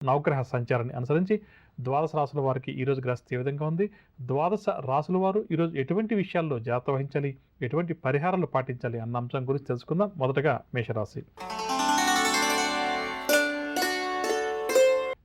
నవగ్రహ సంచారాన్ని అనుసరించి ద్వాదశ రాసుల వారికి ఈరోజు గ్రస్థితి ఏ విధంగా ఉంది, ద్వాదశ రాసుల వారు ఈరోజు ఎటువంటి విషయాల్లో జాగ్రత్త వహించాలి, ఎటువంటి పరిహారాలు పాటించాలి అన్న అంశం గురించి తెలుసుకుందాం. మొదటగా మేషరాశి.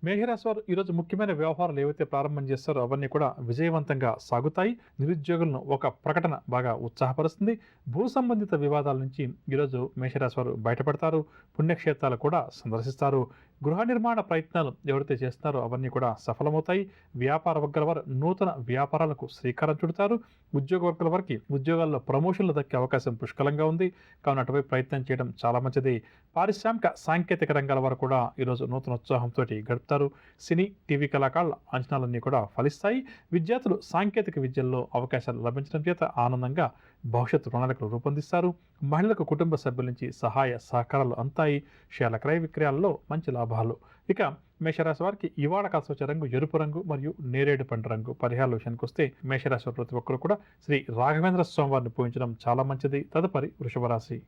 మేషరాశి వారు ఈరోజు ముఖ్యమైన వ్యవహారాలు ఏవైతే ప్రారంభం చేస్తారో అవన్నీ కూడా విజయవంతంగా సాగుతాయి. నిరుద్యోగులను ఒక ప్రకటన బాగా ఉత్సాహపరుస్తుంది. భూ సంబంధిత వివాదాల నుంచి ఈరోజు మేషరాశి వారు బయటపడతారు. పుణ్యక్షేత్రాలు కూడా సందర్శిస్తారు. గృహ నిర్మాణ ప్రయత్నాలు ఎవరైతే చేస్తున్నారో అవన్నీ కూడా సఫలమవుతాయి. వ్యాపార వర్గాల వారు నూతన వ్యాపారాలకు శ్రీకారం చుడతారు. ఉద్యోగ వర్గాల వారికి ఉద్యోగాల్లో ప్రమోషన్లు దక్కే అవకాశం పుష్కలంగా ఉంది. కావున అటువైపు ప్రయత్నం చేయడం చాలా మంచిది. పారిశ్రామిక సాంకేతిక రంగాల వారు కూడా ఈరోజు నూతన ఉత్సాహంతో గడుపుతారు. సినీ, టీవీ కళాకారుల అంచనాలన్నీ కూడా ఫలిస్తాయి. విద్యార్థులు సాంకేతిక విద్యల్లో అవకాశాలు లభించడం చేత ఆనందంగా భవిష్యత్తు ప్రణాళికలు రూపొందిస్తారు. మహిళలకు కుటుంబ సభ్యుల నుంచి సహాయ సహకారాలు అంతాయి. షేర్ల క్రయ విక్రయాల్లో మంచి లాభాలు. ఇక మేషరాశి వారికి ఇవాళ కాస్త వచ్చే రంగు ఎరుపు రంగు మరియు నేరేడు పండు రంగు. పరిహారాల విషయానికి వస్తే మేషరాశి వారు ప్రతి ఒక్కరు కూడా శ్రీ రాఘవేంద్ర స్వామి వారిని పూజించడం చాలా మంచిది. తదుపరి వృషభ రాశి.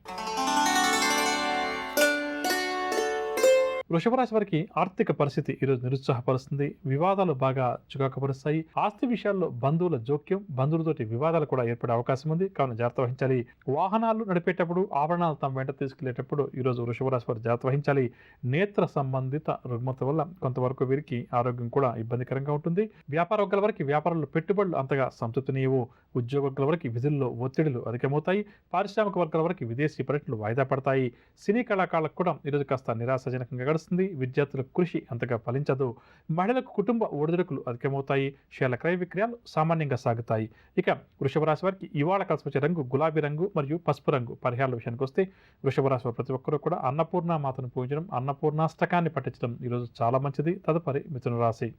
వృషభ రాశి వారికి ఆర్థిక పరిస్థితి ఈరోజు నిరుత్సాహపరుస్తుంది. వివాదాలు బాగా చికాకుపరుస్తాయి. ఆస్తి విషయాల్లో బంధువుల జోక్యం, బంధువులతోటి వివాదాలు కూడా ఏర్పడే అవకాశం ఉంది. కావున జాగ్రత్త వహించాలి. వాహనాలు నడిపేటప్పుడు, ఆభరణాలు తమ వెంట తీసుకెళ్లేటప్పుడు ఈరోజు వృషభ రాశి వారు జాగ్రత్త వహించాలి. నేత్ర సంబంధిత రుగ్మత వల్ల కొంతవరకు వీరికి ఆరోగ్యం కూడా ఇబ్బందికరంగా ఉంటుంది. వ్యాపార వర్గాల వారికి వ్యాపారంలో పెట్టుబడులు అంతగా సంతృప్తినివ్వవు. ఉద్యోగ వర్గాల వారికి విధుల్లో ఒత్తిడులు అధికమవుతాయి. పారిశ్రామిక వర్గాల వారికి విదేశీ పర్యటనలు వాయిదా పడతాయి. సినీ కళాకారులకు కూడా ఈరోజు కాస్త నిరాశజనకంగా గడుస్తుంది. విద్యార్థుల కృషి అంతగా ఫలించదు. మహిళలకు కుటుంబ ఒడిదుడుకులు అధికమవుతాయి. షేర్ల క్రయ విక్రయాలు సామాన్యంగా సాగుతాయి. ఇక వృషభ రాశి వారికి ఇవాళ కలిసి వచ్చే రంగు గులాబీ రంగు మరియు పసుపు రంగు. పరిహారాల విషయానికి వస్తే వృషభ రాశి వారు ప్రతి ఒక్కరూ కూడా అన్నపూర్ణ మాతను పూజించడం, అన్నపూర్ణాష్టకాన్ని పఠించడం ఈరోజు చాలా మంచిది. తదుపరి మిథున రాశి.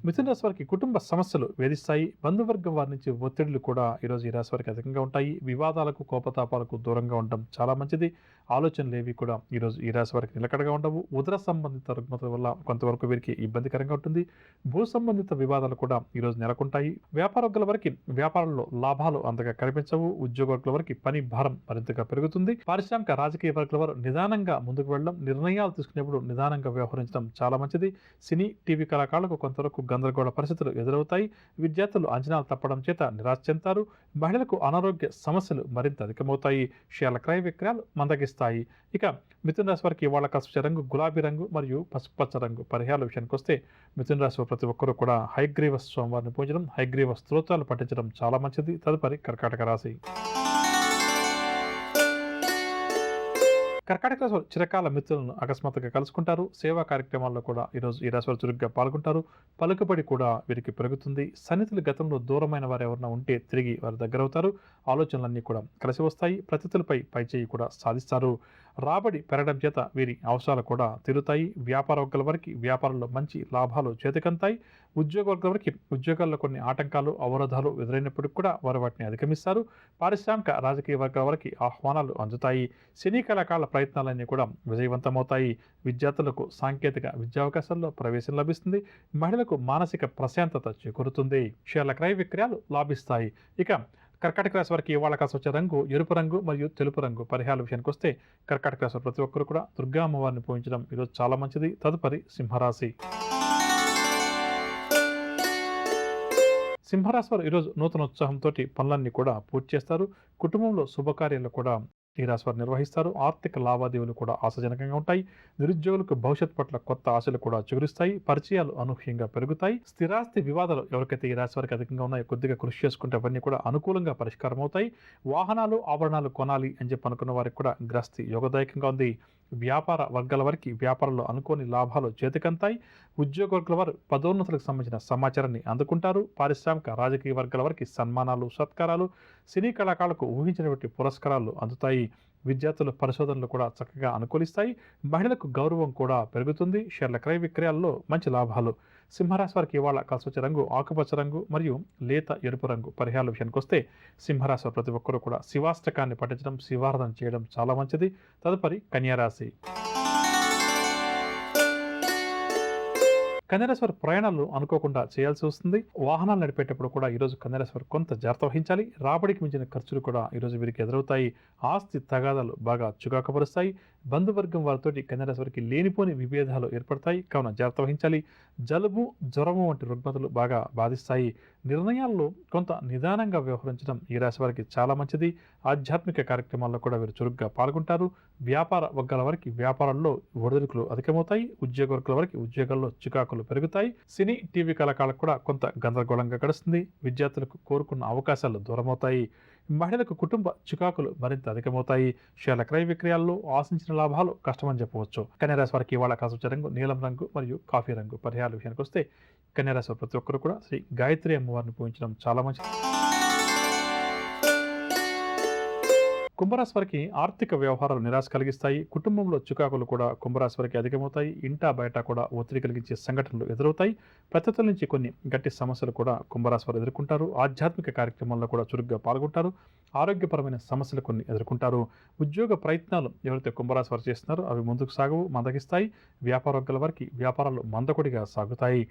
మిథున రాశి వారికి కుటుంబ సమస్యలు వేధిస్తాయి. బంధువర్గం వారి నుంచి ఒత్తిడులు కూడా ఈరోజు ఈ రాశి వారికి అధికంగా ఉంటాయి. వివాదాలకు, కోపతాపాలకు దూరంగా ఉండడం చాలా మంచిది. ఆలోచనలు ఏవి కూడా ఈరోజు ఈ రాశి వారికి నిలకడగా ఉండవు. ఉదర సంబంధిత రుగ్మతల వల్ల కొంతవరకు వీరికి ఇబ్బందికరంగా ఉంటుంది. భూ సంబంధిత వివాదాలు కూడా ఈరోజు నెలకొంటాయి. వ్యాపార వర్గాల వారికి వ్యాపారంలో లాభాలు అంతగా కనిపించవు. ఉద్యోగ వర్గాల వారికి పని భారం మరింతగా పెరుగుతుంది. పారిశ్రామిక రాజకీయ వర్గాల వారు నిదానంగా ముందుకు వెళ్ళడం, నిర్ణయాలు తీసుకునేప్పుడు నిదానంగా వ్యవహరించడం చాలా మంచిది. సినీ, టీవీ కళాకారులకు కొంతవరకు గందరగోళ పరిస్థితులు ఎదురవుతాయి. విద్యార్థులు అంచనాలు తప్పడం చేత నిరాశ చెందుతారు. మహిళలకు అనారోగ్య సమస్యలు మరింత అధికమవుతాయి. షేర్ల క్రయ విక్రయాలు మందగిస్తాయి. ఇక మిథున రాశి వారికి ఇవాళ కలిసి రంగు గులాబీ రంగు మరియు పసుపచ్చ రంగు. పరిహారాల విషయానికి వస్తే మిథున రాశి ప్రతి ఒక్కరూ కూడా హయగ్రీవ స్వామివారిని పూజించడం, హయగ్రీవ స్తోత్రాలు పఠించడం చాలా మంచిది. తదుపరి కర్కాటక రాశి. కర్కాటక రాశి వారు చిరకాల మిత్రులను అకస్మాత్తుగా కలుసుకుంటారు. సేవా కార్యక్రమాల్లో కూడా ఈరోజు ఈ రాశి వారు చురుగ్గా పాల్గొంటారు. పలుకుబడి కూడా వీరికి పెరుగుతుంది. సన్నిహితులు గతంలో దూరమైన వారు ఎవరైనా ఉంటే తిరిగి వారి దగ్గరవుతారు. ఆలోచనలన్నీ కూడా కలిసి వస్తాయి. ప్రతితులపై పైచేయి కూడా సాధిస్తారు. రాబడి పెరగడం చేత వీరి అవసరాలు కూడా తీరుతాయి. వ్యాపార వర్గాల వారికి వ్యాపారంలో మంచి లాభాలు చేతికంతాయి. ఉద్యోగ వర్గాల వారికి ఉద్యోగాల్లో కొన్ని ఆటంకాలు, అవరోధాలు ఎదురైనప్పటికీ కూడా వారు వాటిని అధిగమిస్తారు. పారిశ్రామిక రాజకీయ వర్గాల వారికి ఆహ్వానాలు అందుతాయి. సినీ కళాకారుల ప్రయత్నాలన్నీ కూడా విజయవంతమవుతాయి. విద్యార్థులకు సాంకేతిక విద్యావకాశాల్లో ప్రవేశం లభిస్తుంది. మహిళలకు మానసిక ప్రశాంతత చేకూరుతుంది. షేర్ల క్రయ విక్రయాలు లాభిస్తాయి. ఇక కర్కాటక రాశి వారికి ఇవాళ కాస్త వచ్చే రంగు ఎరుపు రంగు మరియు తెలుపు రంగు. పరిహారాల విషయానికి వస్తే కర్కాటక రాశి ప్రతి ఒక్కరు కూడా దుర్గా అమ్మవారిని పూజించడం ఈరోజు చాలా మంచిది. తదుపరి సింహరాశి. సింహరాశి వారు ఈరోజు నూతన ఉత్సాహంతో పనులన్నీ కూడా పూర్తి చేస్తారు. కుటుంబంలో శుభకార్యాలు కూడా ఈ రాశి వారు నిర్వహిస్తారు. ఆర్థిక లావాదేవీలు కూడా ఆశాజనకంగా ఉంటాయి. నిరుద్యోగులకు భవిష్యత్ పట్ల కొత్త ఆశలు కూడా చిగురిస్తాయి. పరిచయాలు అనూహ్యంగా పెరుగుతాయి. స్థిరాస్తి వివాదాలు ఎవరికైతే ఈ రాశి వారికి అధికంగా ఉన్నాయో కొద్దిగా కృషి చేసుకుంటే అవన్నీ కూడా అనుకూలంగా పరిష్కారం అవుతాయి. వాహనాలు, ఆభరణాలు కొనాలి అని చెప్పి అనుకున్న వారికి కూడా గ్రస్తి యోగదాయకంగా ఉంది. వ్యాపార వర్గాల వారికి వ్యాపారంలో అనుకోని లాభాలు చేతికంతాయి. ఉద్యోగ వర్గాల వారు పదోన్నతులకు సంబంధించిన సమాచారాన్ని అందుకుంటారు. పారిశ్రామిక రాజకీయ వర్గాల వారికి సన్మానాలు, సత్కారాలు, సినీ కళాకారులకు ఊహించినటువంటి పురస్కారాలు అందుతాయి. విద్యార్థుల పరిశోధనలు కూడా చక్కగా అనుకూలిస్తాయి. మహిళలకు గౌరవం కూడా పెరుగుతుంది. షేర్ల క్రయ విక్రయాల్లో మంచి లాభాలు. సింహరాశి వారికి ఇవాళ కలిసి వచ్చే రంగు ఆకుపచ్చ రంగు మరియు లేత ఎరుపు రంగు. పరిహారాల విషయానికి వస్తే సింహరాశి ప్రతి ఒక్కరూ కూడా శివాష్టకాన్ని పఠించడం, శివారాధన చేయడం చాలా మంచిది. తదుపరి కన్యారాశి. కన్యరాశి వారి ప్రయాణాలు అనుకోకుండా చేయాల్సి వస్తుంది. వాహనాలు నడిపేటప్పుడు కూడా ఈరోజు కన్యరాశి వారు కొంత జాగ్రత్త వహించాలి. రాబడికి మించిన ఖర్చులు కూడా ఈరోజు వీరికి ఎదురవుతాయి. ఆస్తి తగాదాలు బాగా చికాకుపరుస్తాయి. బంధువర్గం వారితోటి కన్యరాశి వారికి లేనిపోని విభేదాలు ఏర్పడతాయి. కావున జాగ్రత్త వహించాలి. జలుబు, జ్వరము వంటి రుగ్మతలు బాగా బాధిస్తాయి. నిర్ణయాల్లో కొంత నిదానంగా వ్యవహరించడం ఈ రాశి వారికి చాలా మంచిది. ఆధ్యాత్మిక కార్యక్రమాల్లో కూడా వీరు చురుగ్గా పాల్గొంటారు. వ్యాపార వర్గాల వారికి వ్యాపారాల్లో ఒడిదుడుకులు అధికమవుతాయి. ఉద్యోగ వర్గాల వారికి ఉద్యోగాల్లో చికాకులు పెరుగుతాయి. సినీ, టీవీ కళాకారులకు కూడా కొంత గందరగోళంగా గడుస్తుంది. విద్యార్థులకు కోరుకున్న అవకాశాలు దూరమవుతాయి. మహిళలకు కుటుంబ చికాకులు మరింత అధికమవుతాయి. షేర్ల క్రయ విక్రయాల్లో ఆశించిన లాభాలు కష్టమని చెప్పవచ్చు. కన్యరాశి వారికి ఇవాళ కాసు రంగు నీలం రంగు మరియు కాఫీ రంగు. పరిహారాల విషయానికి వస్తే కన్యరాశి వారు ప్రతి ఒక్కరు కూడా శ్రీ గాయత్రి అమ్మవారిని పూజించడం చాలా మంచిది. కుంభరాశి వారికి ఆర్థిక వ్యవహారాలు నిరాశ కలిగిస్తాయి. కుటుంబంలో చికాకులు కూడా కుంభరాశి వారికి అధికమవుతాయి. ఇంటా బయట కూడా ఒత్తిడి కలిగించే సంఘటనలు ఎదురవుతాయి. ప్రత్యర్థుల నుంచి కొన్ని గట్టి సమస్యలు కూడా కుంభరాశి వారు ఎదుర్కొంటారు. ఆధ్యాత్మిక కార్యక్రమాల్లో కూడా చురుగ్గా పాల్గొంటారు. ఆరోగ్యపరమైన సమస్యలు కొన్ని ఎదుర్కొంటారు. ఉద్యోగ ప్రయత్నాలు ఎవరైతే కుంభరాశి వారు చేస్తున్నారో అవి ముందుకు సాగవు, మందగిస్తాయి. వ్యాపార వర్గాల వారికి వ్యాపారాలు మందకొడిగా సాగుతాయి.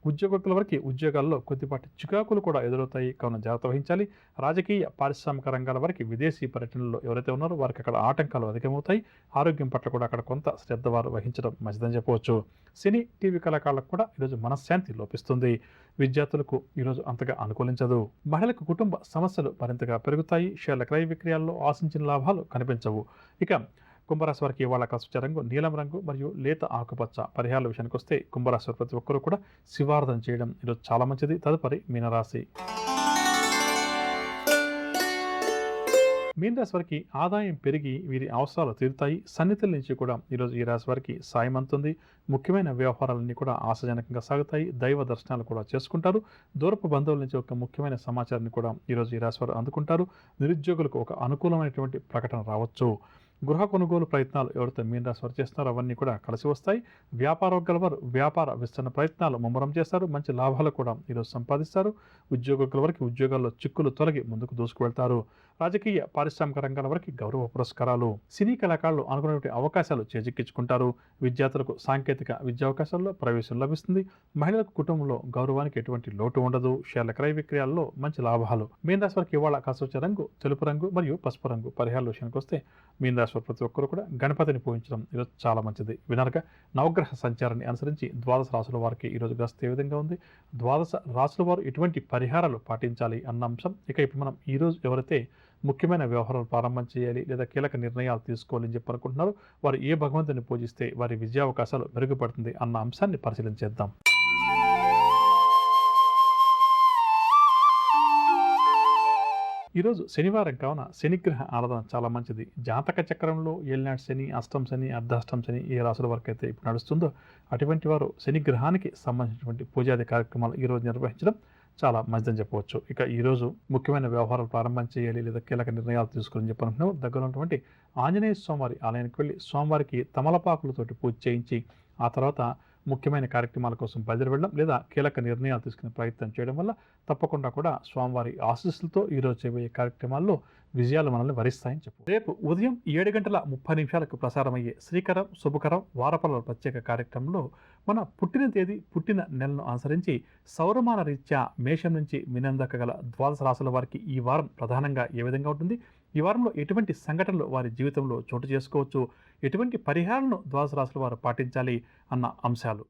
ఉద్యోగుల వరకు ఉద్యోగాల్లో కొద్దిపాటి చికాకులు కూడా ఎదురవుతాయి. కావున జాగ్రత్త వహించాలి. రాజకీయ, పారిశ్రామిక రంగాల వరకు విదేశీ పర్యటనలో ఎవరైతే ఉన్నారో వారికి అక్కడ ఆటంకాలు అధికమవుతాయి. ఆరోగ్యం పట్ల కూడా అక్కడ కొంత శ్రద్ధ వారు వహించడం మంచిదని చెప్పవచ్చు. సినీ, టీవీ కళాకారులకు కూడా ఈరోజు మనశ్శాంతి లోపిస్తుంది. విద్యార్థులకు ఈరోజు అంతగా అనుకూలించదు. మహిళలకు కుటుంబ సమస్యలు మరింతగా పెరుగుతాయి. షేర్ల క్రయ విక్రయాల్లో ఆశించిన లాభాలు కనిపించవు. ఇక కుంభరాశి వారికి ఇవాళ కాసు రంగు నీలం రంగు మరియు లేత ఆకుపచ్చ. పరిహారాల విషయానికి వస్తే కుంభరాశి వారు ప్రతి ఒక్కరూ కూడా శివార్ధన చేయడం ఈరోజు చాలా మంచిది. తదుపరి మీనరాశి. మీనరాశి వారికి ఆదాయం పెరిగి వీరి అవసరాలు తీరుతాయి. సన్నిహితుల నుంచి కూడా ఈరోజు ఈ రాశి వారికి సాయం అందుతుంది. ముఖ్యమైన వ్యవహారాలన్నీ కూడా ఆశాజనకంగా సాగుతాయి. దైవ దర్శనాలు కూడా చేసుకుంటారు. దూరపు బంధువుల నుంచి ఒక ముఖ్యమైన సమాచారాన్ని కూడా ఈరోజు ఈ రాశి వారు అందుకుంటారు. నిరుద్యోగులకు ఒక అనుకూలమైనటువంటి ప్రకటన రావచ్చు. గృహ కొనుగోలు ప్రయత్నాలు ఎవరైతే మీనరాశి వారు చేస్తున్నారో అవన్నీ కూడా కలిసి వస్తాయి. వ్యాపార వర్గాల వారు వ్యాపార విస్తరణ ప్రయత్నాలు ముమ్మరం చేస్తారు. మంచి లాభాలు కూడా ఈరోజు సంపాదిస్తారు. ఉద్యోగుల వరకు ఉద్యోగాల్లో చిక్కులు తొలగి ముందుకు దూసుకువెళ్తారు. రాజకీయ, పారిశ్రామిక రంగాల వరకు గౌరవ పురస్కారాలు. సినీ కళాకారులు అనుకున్నటువంటి అవకాశాలు చేజిక్కించుకుంటారు. విద్యార్థులకు సాంకేతిక విద్యా అవకాశాల్లో ప్రవేశం లభిస్తుంది. మహిళలకు కుటుంబంలో గౌరవానికి ఎటువంటి లోటు ఉండదు. షేర్ల క్రయ విక్రయాల్లో మంచి లాభాలు. మీనరాశి వారికి ఇవాళ కాసు రంగు తెలుపు రంగు మరియు పసుపు రంగు. పరిహారాల విషయానికి వస్తే మీనరాశి ప్రతి ఒక్కరు కూడా గణపతిని పూజించడం ఈరోజు చాలా మంచిది. వినరగా నవగ్రహ సంచారాన్ని అనుసరించి ద్వాదశ రాశుల వారికి ఈరోజు గ్రస్తు ఏ విధంగా ఉంది, ద్వాదశ రాశుల వారు ఎటువంటి పరిహారాలు పాటించాలి అన్న అంశం. ఇక ఇప్పుడు మనం ఈరోజు ఎవరైతే ముఖ్యమైన వ్యవహారాలు ప్రారంభం చేయాలి లేదా కీలక నిర్ణయాలు తీసుకోవాలని చెప్పి అనుకుంటున్నారో వారు ఏ భగవంతుని పూజిస్తే వారి విద్యావకాశాలు మెరుగుపడుతుంది అన్న అంశాన్ని పరిశీలించేద్దాం. ఈరోజు శనివారం కావున శనిగ్రహ ఆరాధన చాలా మంచిది. జాతక చక్రంలో ఏలినాటి శని, అష్టం శని, అర్ధాష్టం శని ఏ రాసుల వరకు అయితే ఇప్పుడు నడుస్తుందో అటువంటి వారు శనిగ్రహానికి సంబంధించినటువంటి పూజాది కార్యక్రమాలు ఈరోజు నిర్వహించడం చాలా మంచిదని చెప్పవచ్చు. ఇక ఈరోజు ముఖ్యమైన వ్యవహారాలు ప్రారంభం చేయాలి లేదా కీలక నిర్ణయాలు తీసుకుని చెప్పనుకున్నాం. దగ్గర ఉన్నటువంటి ఆంజనేయ స్వామివారి ఆలయానికి వెళ్ళి స్వామివారికి తమలపాకులతోటి పూజ చేయించి ఆ తర్వాత ముఖ్యమైన కార్యక్రమాల కోసం బయలుదేరి వెళ్ళడం లేదా కీలక నిర్ణయాలు తీసుకునే ప్రయత్నం చేయడం వల్ల తప్పకుండా కూడా స్వామివారి ఆశీస్సులతో ఈరోజు చేయబోయే కార్యక్రమాల్లో విజయాలు మనల్ని వరిస్తాయని చెప్పు. రేపు ఉదయం 7:30 ప్రసారమయ్యే శ్రీకరం శుభకరం వారపల్లల ప్రత్యేక కార్యక్రమంలో మన పుట్టిన తేదీ, పుట్టిన నెలను అనుసరించి సౌరమాన రీత్యా మేషం నుంచి మీనం దాకా గల ద్వాదశ రాశుల వారికి ఈ వారం ప్రధానంగా ఏ విధంగా ఉంటుంది, ఈ వారంలో ఎటువంటి సంఘటనలు వారి జీవితంలో చోటు చేసుకోవచ్చు, ఎటువంటి పరిహారాలను ద్వాదశ రాశుల వారు పాటించాలి అన్న అంశాలు